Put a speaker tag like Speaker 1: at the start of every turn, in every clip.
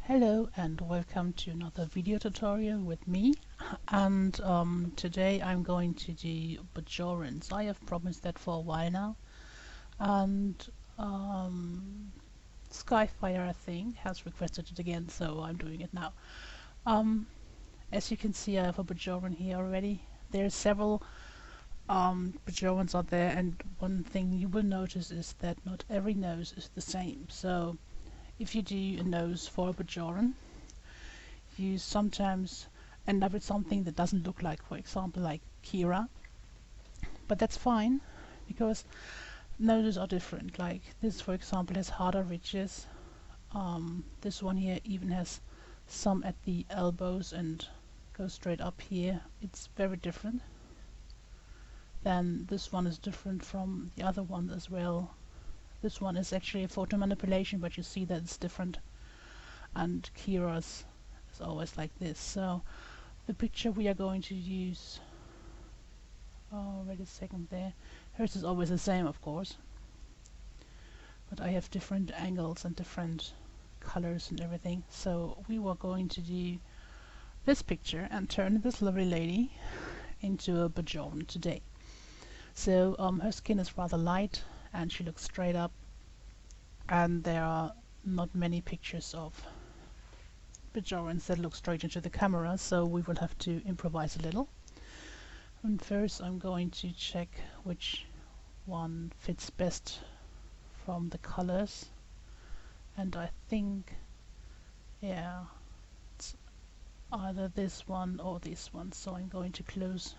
Speaker 1: Hello and welcome to another video tutorial with me, and today I'm going to do Bajorans. I have promised that for a while now, and Skyfire I think has requested it again, so I'm doing it now. As you can see, I have a Bajoran here already. There are several Bajorans out there, and one thing you will notice is that not every nose is the same. So if you do a nose for a Bajoran, you sometimes end up with something that doesn't look like, for example, like Kira. But that's fine, because noses are different. Like this, for example, has harder ridges. This one here even has some at the elbows and goes straight up here. It's very different. Then this one is different from the other one as well. This one is actually a photo manipulation, but you see that it's different. And Kira's is always like this. So the picture we are going to use, wait a second there. Hers is always the same, of course. But I have different angles and different colors and everything. So we were going to do this picture and turn this lovely lady into a Bajoran today. So her skin is rather light, and she looks straight up, and there are not many pictures of Bajorans that look straight into the camera, so we will have to improvise a little. And first I'm going to check which one fits best from the colors, and I think, yeah, it's either this one or this one, so I'm going to close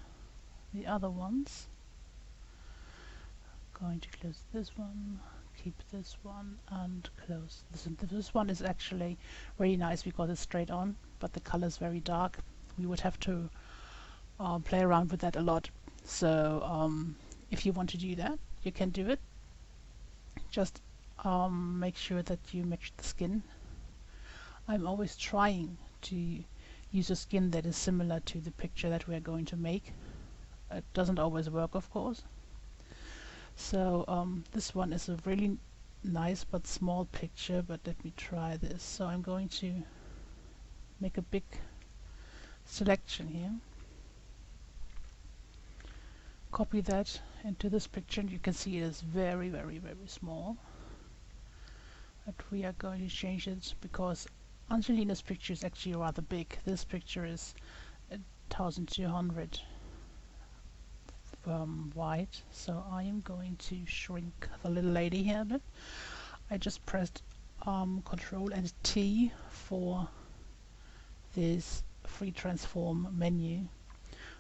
Speaker 1: the other ones. Going to close this one, keep this one, and close this. And this one is actually really nice because it's straight on, but the color is very dark. We would have to play around with that a lot. So if you want to do that, you can do it. Just make sure that you match the skin. I'm always trying to use a skin that is similar to the picture that we are going to make. It doesn't always work, of course. So this one is a really nice but small picture, but let me try this. So I'm going to make a big selection here, copy that into this picture, and you can see it is very, very, very small. But we are going to change it because Angelina's picture is actually rather big. This picture is 1200 wide, so I am going to shrink the little lady here a bit. I just pressed Control and T for this free transform menu.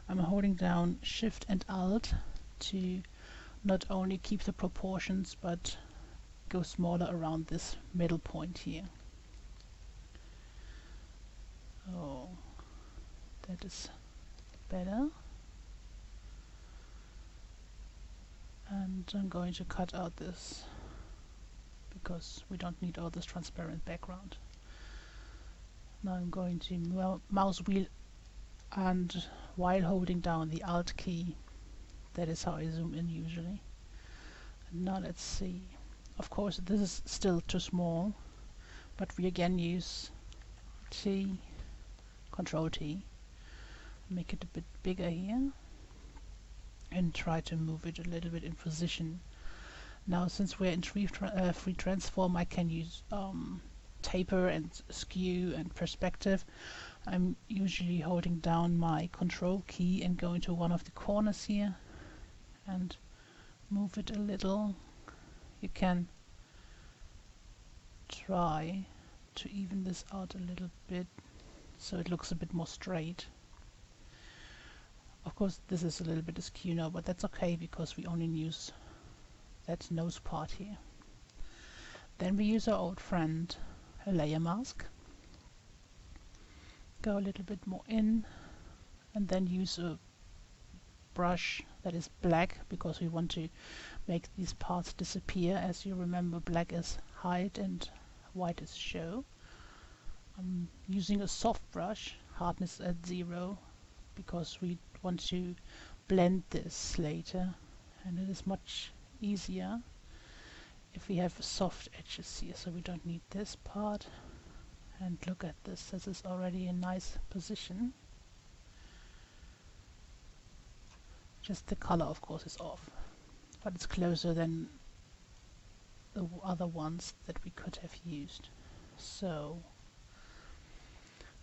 Speaker 1: I'm holding down Shift and Alt to not only keep the proportions but go smaller around this middle point here. Oh, that is better. And I'm going to cut out this because we don't need all this transparent background. Now I'm going to mouse wheel, and while holding down the Alt key, that is how I zoom in usually. And now let's see. Of course this is still too small, but we again use T, Control T, make it a bit bigger here, and try to move it a little bit in position. Now since we're in free transform, I can use taper and skew and perspective. I'm usually holding down my Control key and going to one of the corners here and move it a little. You can try to even this out a little bit so it looks a bit more straight. Of course this is a little bit askew now, but that's okay because we only use that nose part here. Then we use our old friend, a layer mask. Go a little bit more in, and then use a brush that is black because we want to make these parts disappear. As you remember, black is hide and white is show. I'm using a soft brush, hardness at 0, because we want to blend this later, and it is much easier if we have soft edges here, so we don't need this part. And look at this, this is already a nice position. Just the color of course is off, but it's closer than the other ones that we could have used. So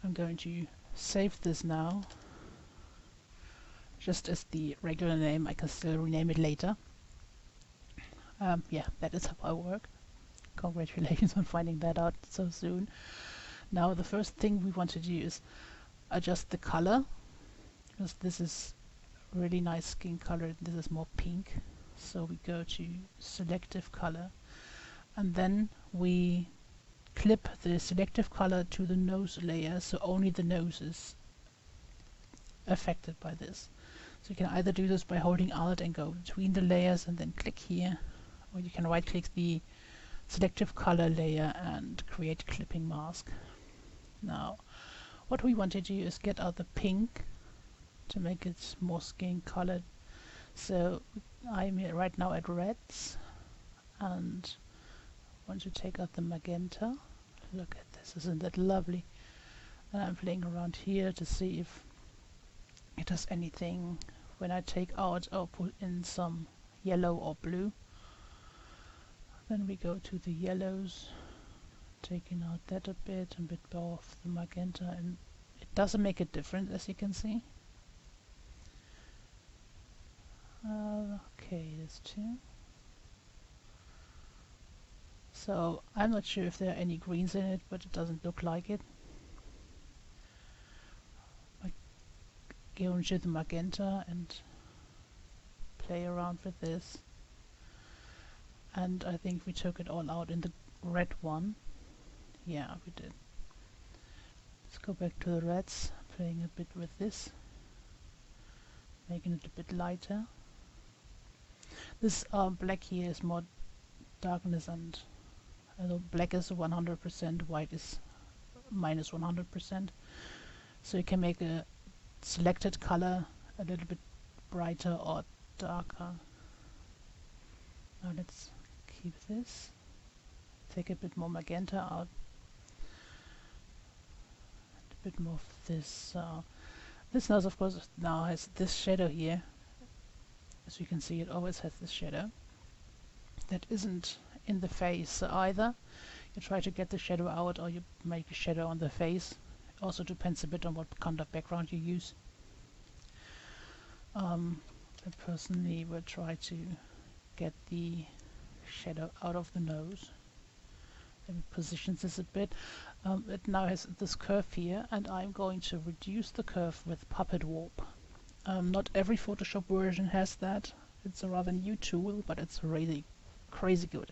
Speaker 1: I'm going to save this now, just as the regular name. I can still rename it later. Yeah, that is how I work. Congratulations on finding that out so soon. Now the first thing we want to do is adjust the color, because this is really nice skin color, this is more pink. So we go to selective color, and then we clip the selective color to the nose layer, so only the nose is affected by this. So you can either do this by holding Alt and go between the layers and then click here, or you can right click the selective color layer and create clipping mask. Now what we want to do is get out the pink to make it more skin colored. So I'm here right now at reds and want to take out the magenta. Look at this, isn't that lovely? And I'm playing around here to see if it does anything when I take out or put in some yellow or blue. Then we go to the yellows, taking out that a bit more of the magenta, and it doesn't make a difference, as you can see. Okay, there's two. So I'm not sure if there are any greens in it, but it doesn't look like it. I go into the magenta and play around with this. And I think we took it all out in the red one. Yeah, we did. Let's go back to the reds, playing a bit with this, making it a bit lighter. This black here is more darkness, and black is 100%, white is minus 100%. So you can make a selected color a little bit brighter or darker. Now let's keep this, take a bit more magenta out, and a bit more of this. This nose of course now has this shadow here. As you can see, it always has this shadow that isn't in the face. So either you try to get the shadow out or you make a shadow on the face. It also depends a bit on what kind of background you use. I personally would try to get the shadow out of the nose. Let me position this a bit. It now has this curve here, and I'm going to reduce the curve with Puppet Warp. Not every Photoshop version has that. It's a rather new tool, but it's really crazy good.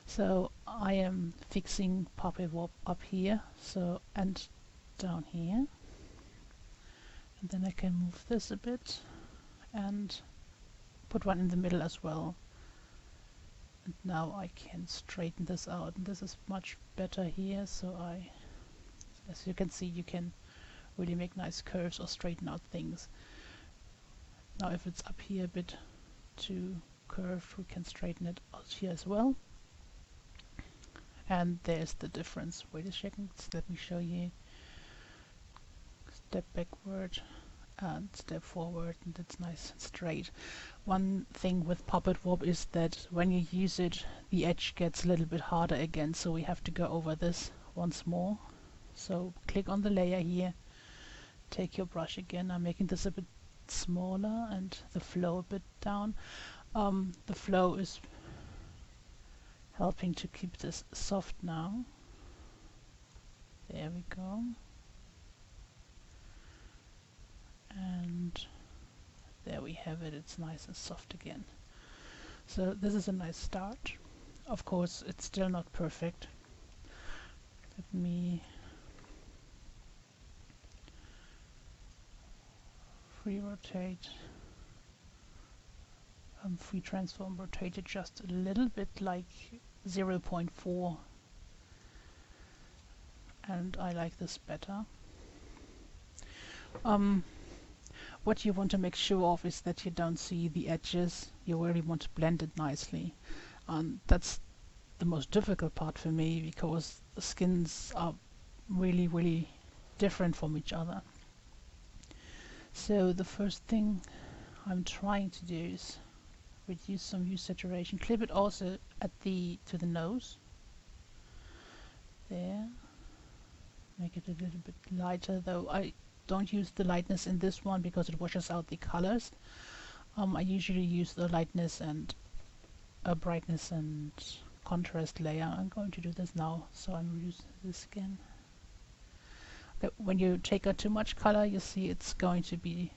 Speaker 1: So I am fixing Puppet Warp up here, so, and down here. And then I can move this a bit and put one in the middle as well. And now I can straighten this out, and this is much better here. So as you can see, you can really make nice curves or straighten out things. Now if it's up here a bit too curved, we can straighten it out here as well. And there's the difference. Wait a second, let me show you. Step backward and step forward, and it's nice and straight. One thing with Puppet Warp is that when you use it, the edge gets a little bit harder again, so we have to go over this once more. So click on the layer here, take your brush again. I'm making this a bit smaller and the flow a bit down. The flow is helping to keep this soft now. There we go. And there we have it, it's nice and soft again. So this is a nice start. Of course it's still not perfect. Let me free rotate, free transform, rotate it just a little bit, like 0.4, and I like this better. What you want to make sure of is that you don't see the edges. You really want to blend it nicely. That's the most difficult part for me, because the skins are really different from each other. So the first thing I'm trying to do is reduce some hue saturation. Clip it also at to the nose. There. Make it a little bit lighter, though I don't use the lightness in this one because it washes out the colors. I usually use the lightness and brightness and contrast layer. I'm going to do this now, so I'm reducing this again. Okay, when you take out too much color, you see it's going to be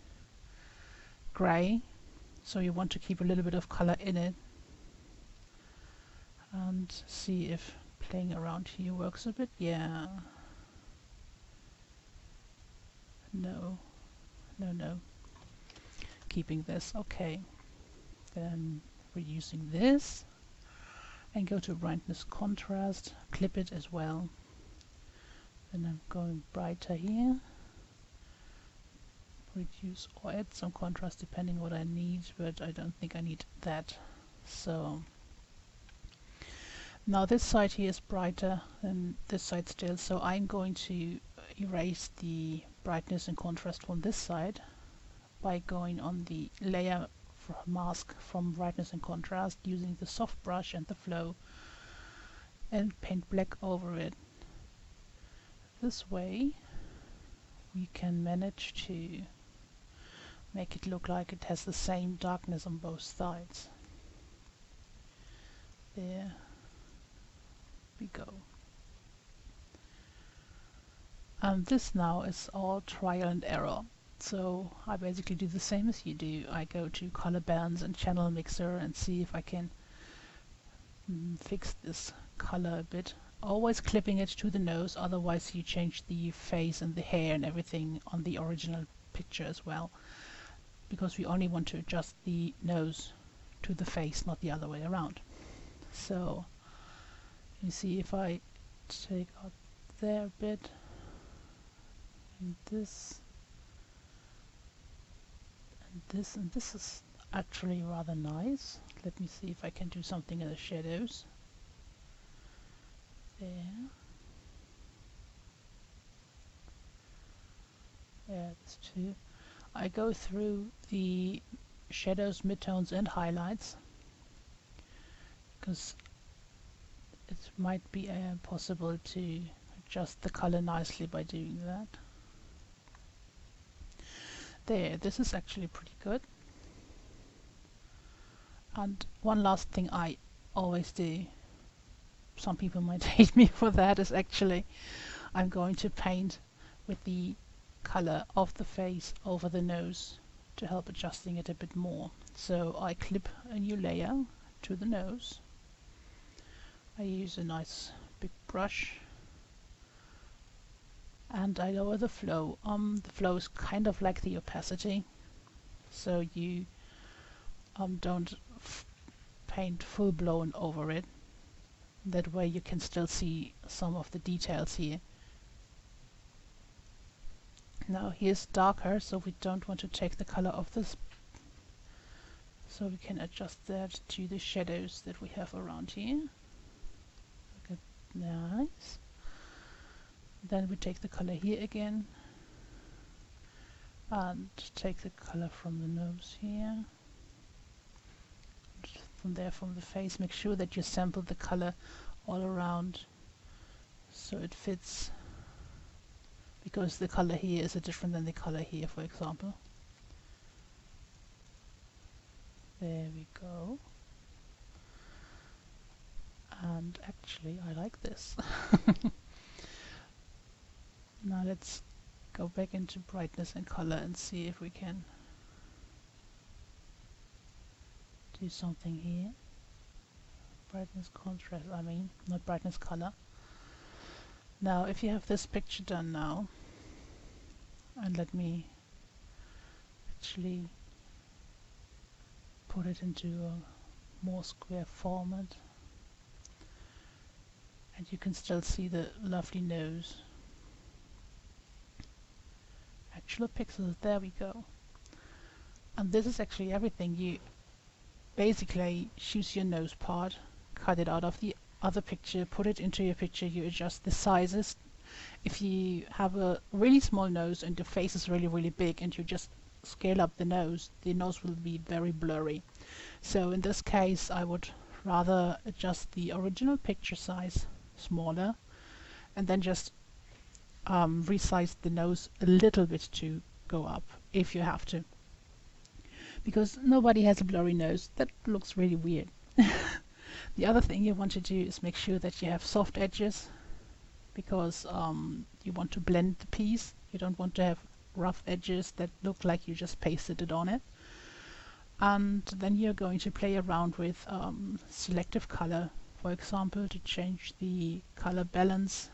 Speaker 1: gray, so you want to keep a little bit of color in it, and see if playing around here works a bit. Yeah. No. Keeping this. Okay. Then reducing this and go to brightness contrast, clip it as well. Then I'm going brighter here. Reduce or add some contrast depending what I need, but I don't think I need that. So now this side here is brighter than this side still, so I'm going to erase the brightness and contrast from this side by going on the layer mask from brightness and contrast, using the soft brush and the flow, and paint black over it. This way we can manage to make it look like it has the same darkness on both sides. There we go. And this now is all trial and error. So I basically do the same as you do. I go to color bands and channel mixer and see if I can fix this color a bit. Always clipping it to the nose, otherwise you change the face and the hair and everything on the original picture as well, because we only want to adjust the nose to the face, not the other way around. So you see, if I take out there a bit, and this and this is actually rather nice. Let me see if I can do something in the shadows. There. Yeah, this too. I go through the shadows, midtones and highlights, because it might be possible to adjust the color nicely by doing that. There, this is actually pretty good. And one last thing I always do, some people might hate me for that, is actually I'm going to paint with the color of the face over the nose to help adjusting it a bit more. So I clip a new layer to the nose. I use a nice big brush and I lower the flow. The flow is kind of like the opacity, so you don't paint full blown over it. That way you can still see some of the details here. Now here's darker, so we don't want to take the color of this, so we can adjust that to the shadows that we have around here. Okay, nice. Then we take the color here again and take the color from the nose here. From there, from the face, make sure that you sample the color all around so it fits, because the color here is different than the color here, for example. There we go. And actually I like this. Now let's go back into brightness and color and see if we can do something here. Brightness contrast, I mean, not brightness color. Now if you have this picture done now, and let me actually put it into a more square format, and you can still see the lovely nose. Actual pixels, there we go. And this is actually everything. You basically choose your nose part, cut it out of the other picture, put it into your picture, you adjust the sizes If you have a really small nose and the face is really, really big and you just scale up the nose will be very blurry. So in this case, I would rather adjust the original picture size smaller and then just resize the nose a little bit to go up if you have to. Because nobody has a blurry nose. That looks really weird. The other thing you want to do is make sure that you have soft edges, because you want to blend the piece. You don't want to have rough edges that look like you just pasted it on it. And then you're going to play around with selective color, for example, to change the color balance,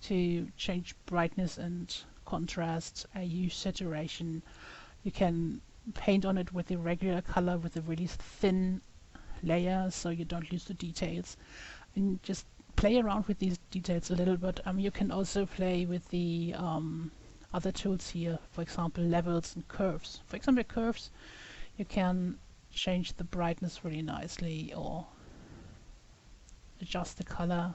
Speaker 1: to change brightness and contrast. I use saturation. You can paint on it with the regular color with a really thin layer so you don't lose the details, and just play around with these details a little bit. You can also play with the other tools here, for example levels and curves. For example curves, you can change the brightness really nicely or adjust the color,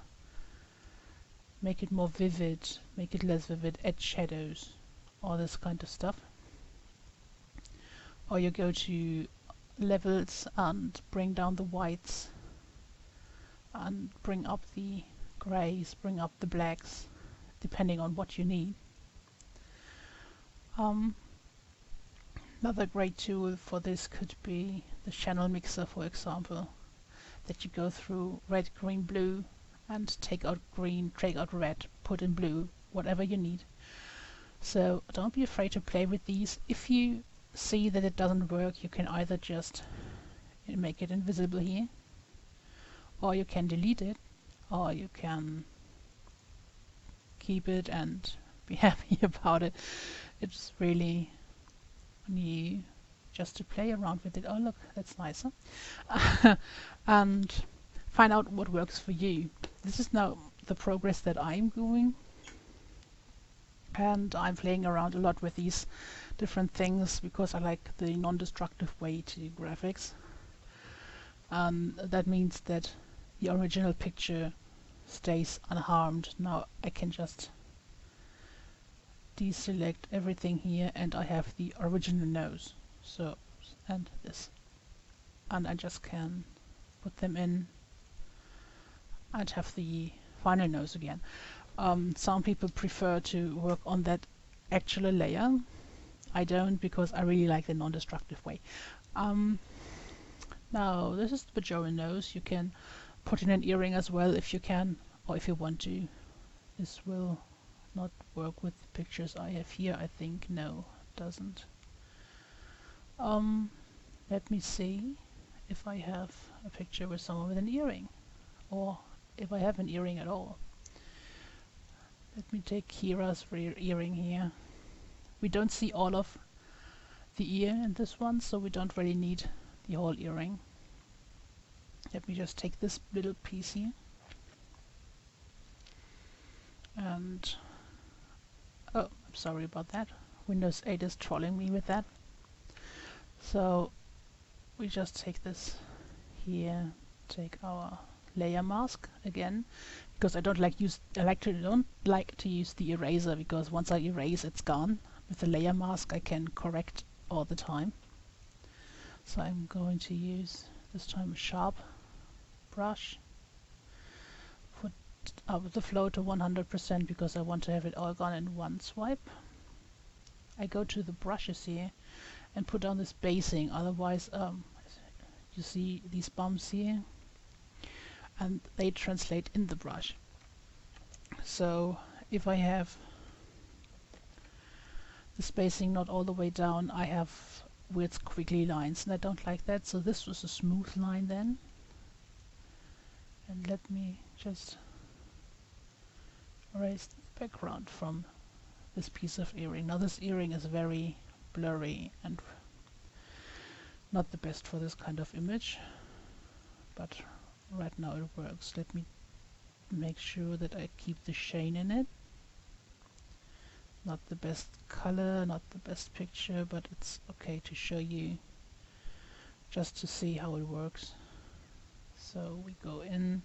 Speaker 1: make it more vivid, make it less vivid, add shadows, all this kind of stuff. Or you go to levels and bring down the whites and bring up the grays, bring up the blacks, depending on what you need. Another great tool for this could be the channel mixer, for example, that you go through red, green, blue, and take out green, take out red, put in blue, whatever you need. So don't be afraid to play with these. If you see that it doesn't work, you can either just make it invisible here, or you can delete it, or you can keep it and be happy about it. It's really new just to play around with it. Oh look, that's nicer. And find out what works for you. This is now the progress that I'm doing, and I'm playing around a lot with these different things because I like the non-destructive way to do graphics. That means that the original picture stays unharmed. Now I can just deselect everything here and I have the original nose. So, and this. And I just can put them in and have the final nose again. Some people prefer to work on that actual layer. I don't, because I really like the non-destructive way. Now this is the Bajoran nose. You can put in an earring as well if you can, or if you want to. This will not work with the pictures I have here, I think. No, it doesn't. Let me see if I have a picture with someone with an earring, or if I have an earring at all. Let me take Kira's rear earring here. We don't see all of the ear in this one, so we don't really need the whole earring. Let me just take this little piece here. And oh, I'm sorry about that. Windows 8 is trolling me with that. So we just take this here, take our layer mask again, because I don't like to use the eraser, because once I erase it's gone. With the layer mask I can correct all the time. So I'm going to use this time a sharp brush. Put up the flow to 100% because I want to have it all gone in one swipe. I go to the brushes here and put on this basing, otherwise you see these bumps here and they translate in the brush. So if I have the spacing not all the way down, I have weird squiggly lines and I don't like that, so this was a smooth line then. And let me just erase the background from this piece of earring. Now this earring is very blurry and not the best for this kind of image, but right now it works. Let me make sure that I keep the shine in it. Not the best color, not the best picture, but it's okay to show you just to see how it works. So we go in,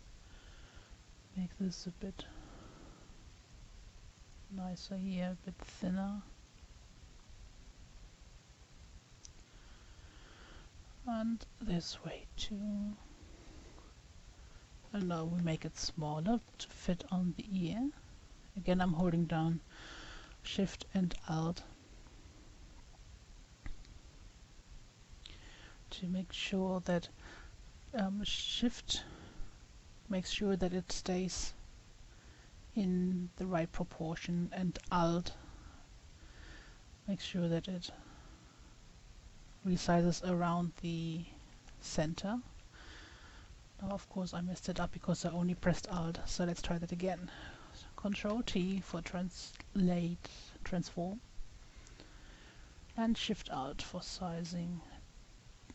Speaker 1: make this a bit nicer here, a bit thinner. And this way too. And now we make it smaller to fit on the ear. Again, I'm holding down Shift and Alt to make sure that Shift makes sure that it stays in the right proportion, and Alt makes sure that it resizes around the center. Now of course I messed it up because I only pressed Alt, so let's try that again. Control T for translate, transform, and Shift Alt for sizing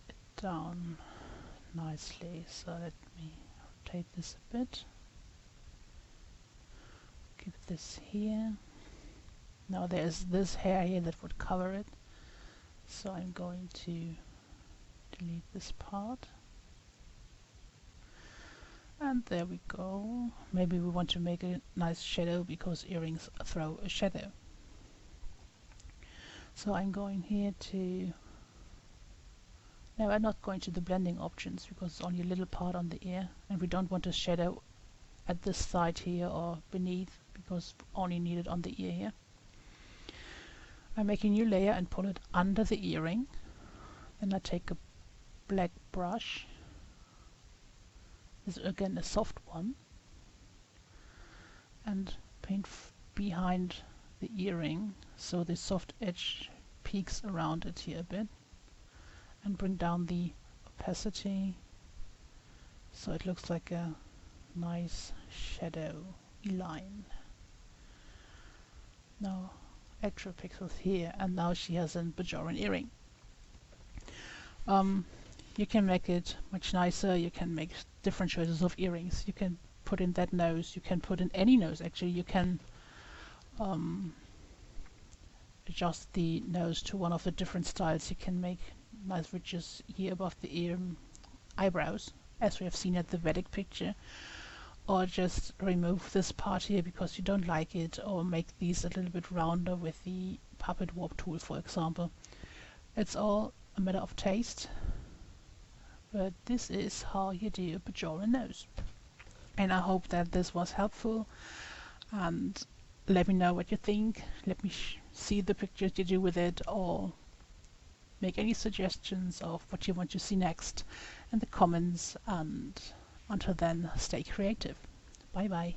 Speaker 1: it down nicely. So let me rotate this a bit. Keep this here. Now there's this hair here that would cover it, so I'm going to delete this part. And there we go. Maybe we want to make a nice shadow because earrings throw a shadow. So I'm going here to... No, I'm not going to the blending options because it's only a little part on the ear, and we don't want a shadow at this side here or beneath because only need it on the ear here. I make a new layer and pull it under the earring. Then I take a black brush. This is again a soft one, and paint behind the earring so the soft edge peeks around it here a bit, and bring down the opacity so it looks like a nice shadow line. Now extra pixels here, and now she has a Bajoran earring. You can make it much nicer. You can make different choices of earrings. You can put in that nose. You can put in any nose actually. You can adjust the nose to one of the different styles. You can make nice ridges here above the ear eyebrows, as we have seen at the Vedic picture, or just remove this part here because you don't like it, or make these a little bit rounder with the puppet warp tool, for example. It's all a matter of taste, but this is how you do a Bajoran nose. And I hope that this was helpful, and let me know what you think. Let me see the pictures you do with it, or make any suggestions of what you want to see next in the comments. And until then, stay creative. Bye bye.